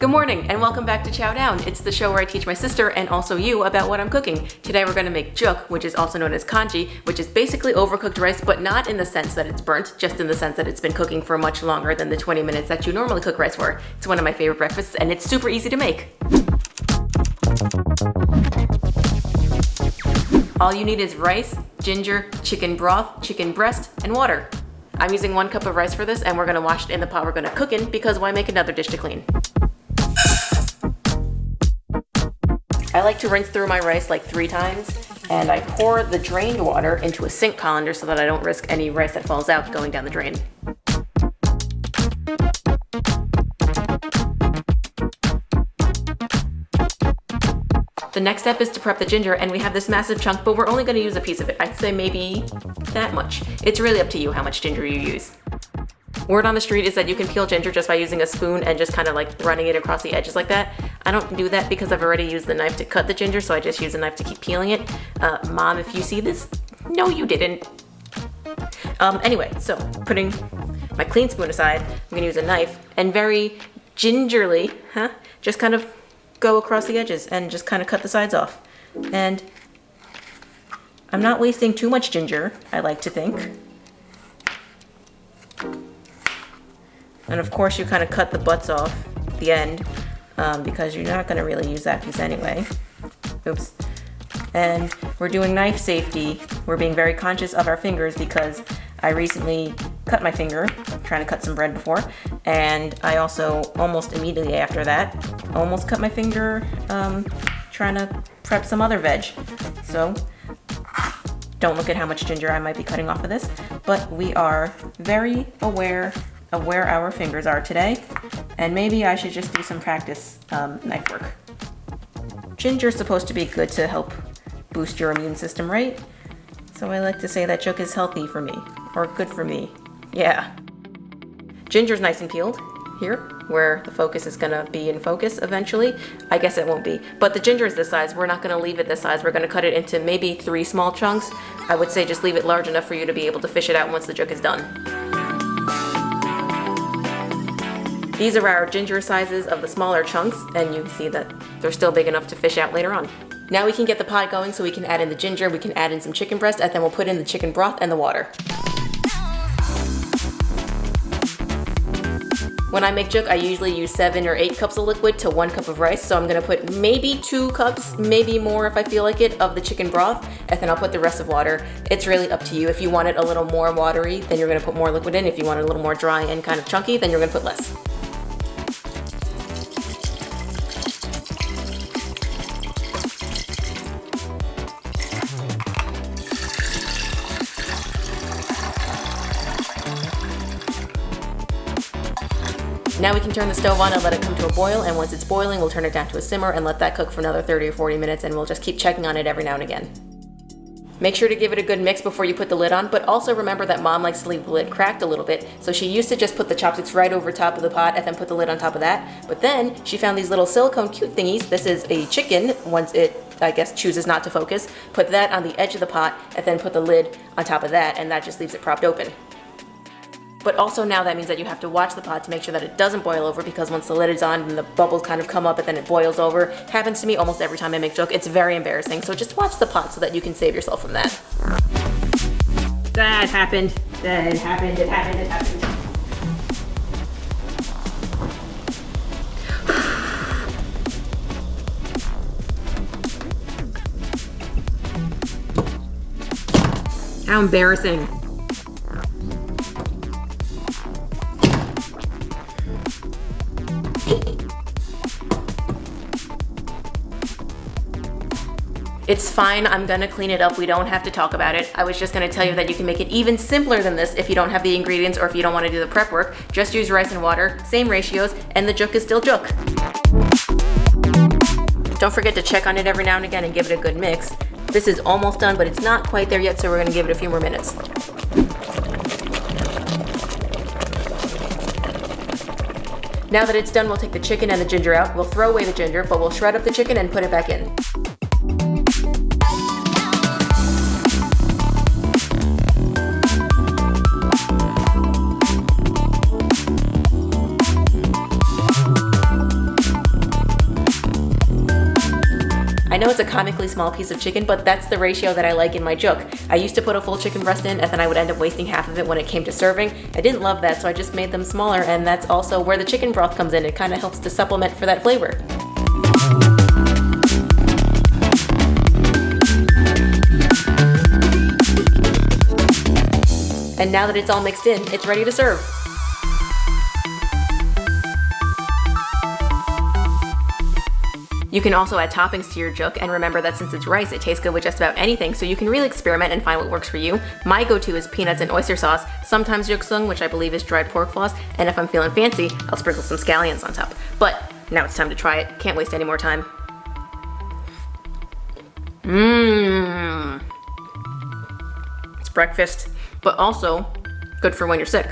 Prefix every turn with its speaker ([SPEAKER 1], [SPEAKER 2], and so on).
[SPEAKER 1] Good morning and welcome back to Chau Down. It's the show where I teach my sister and also you about what I'm cooking. Today we're going to make Jook, which is also known as Congee, which is basically overcooked rice, but not in the sense that it's burnt, just in the sense that it's been cooking for much longer than the 20 minutes that you normally cook rice for. It's one of my favorite breakfasts and it's super easy to make. All you need is rice, ginger, chicken broth, chicken breast, and water. I'm using 1 cup of rice for this and we're going to wash it in the pot we're going to cook in because why make another dish to clean? I like to rinse through my rice like 3 times, and I pour the drained water into a sink colander so that I don't risk any rice that falls out going down the drain. The next step is to prep the ginger, and we have this massive chunk, but we're only going to use a piece of it. I'd say maybe that much. It's really up to you how much ginger you use. Word on the street is that you can peel ginger just by using a spoon and just kind of like running it across the edges like that. I don't do that because I've already used the knife to cut the ginger, so I just use a knife to keep peeling it. Mom, if you see this, no you didn't. Anyway, so putting my clean spoon aside, I'm gonna use a knife and very gingerly, just kind of go across the edges and just kind of cut the sides off. And I'm not wasting too much ginger, I like to think. And of course you kind of cut the butts off the end because you're not going to really use that piece anyway. Oops. And we're doing knife safety. We're being very conscious of our fingers because I recently cut my finger trying to cut some bread before, and I also almost immediately after that almost cut my finger trying to prep some other veg. So don't look at how much ginger I might be cutting off of this, but we are very aware of where our fingers are today, and maybe I should just do some practice knife work. Ginger is supposed to be good to help boost your immune system, right? So I like to say that Jook is healthy for me, or good for me. Yeah. Ginger's nice and peeled here, where the focus is gonna be in focus eventually. I guess it won't be, but the ginger is this size. We're not gonna leave it this size. We're gonna cut it into maybe 3 small chunks. I would say just leave it large enough for you to be able to fish it out once the Jook is done. These are our ginger sizes of the smaller chunks, and you can see that they're still big enough to fish out later on. Now we can get the pot going so we can add in the ginger, we can add in some chicken breast, and then we'll put in the chicken broth and the water. When I make Jook, I usually use 7 or 8 cups of liquid to 1 cup of rice, so I'm gonna put maybe 2 cups, maybe more if I feel like it, of the chicken broth, and then I'll put the rest of water. It's really up to you. If you want it a little more watery, then you're gonna put more liquid in. If you want it a little more dry and kind of chunky, then you're gonna put less. Now we can turn the stove on and let it come to a boil, and once it's boiling, we'll turn it down to a simmer and let that cook for another 30 or 40 minutes, and we'll just keep checking on it every now and again. Make sure to give it a good mix before you put the lid on, but also remember that Mom likes to leave the lid cracked a little bit, so she used to just put the chopsticks right over top of the pot and then put the lid on top of that, but then she found these little silicone cute thingies. This is a chicken, once it, I guess, chooses not to focus. Put that on the edge of the pot and then put the lid on top of that, and that just leaves it propped open. But also now that means that you have to watch the pot to make sure that it doesn't boil over, because once the lid is on and the bubbles kind of come up and then it boils over, happens to me almost every time I make Jook. It's very embarrassing, so just watch the pot so that you can save yourself from that. That happened. It happened. How embarrassing. It's fine, I'm gonna clean it up, we don't have to talk about it. I was just gonna tell you that you can make it even simpler than this if you don't have the ingredients or if you don't wanna do the prep work. Just use rice and water, same ratios, and the Jook is still Jook. Don't forget to check on it every now and again and give it a good mix. This is almost done, but it's not quite there yet, so we're gonna give it a few more minutes. Now that it's done, we'll take the chicken and the ginger out. We'll throw away the ginger, but we'll shred up the chicken and put it back in. I know it's a comically small piece of chicken, but that's the ratio that I like in my Jook. I used to put a full chicken breast in, and then I would end up wasting half of it when it came to serving. I didn't love that, so I just made them smaller, and that's also where the chicken broth comes in. It kind of helps to supplement for that flavor. And now that it's all mixed in, it's ready to serve. You can also add toppings to your Jook, and remember that since it's rice, it tastes good with just about anything, so you can really experiment and find what works for you. My go-to is peanuts and oyster sauce, sometimes Jook sung, which I believe is dried pork floss, and if I'm feeling fancy, I'll sprinkle some scallions on top. But now it's time to try it. Can't waste any more time. It's breakfast, but also good for when you're sick.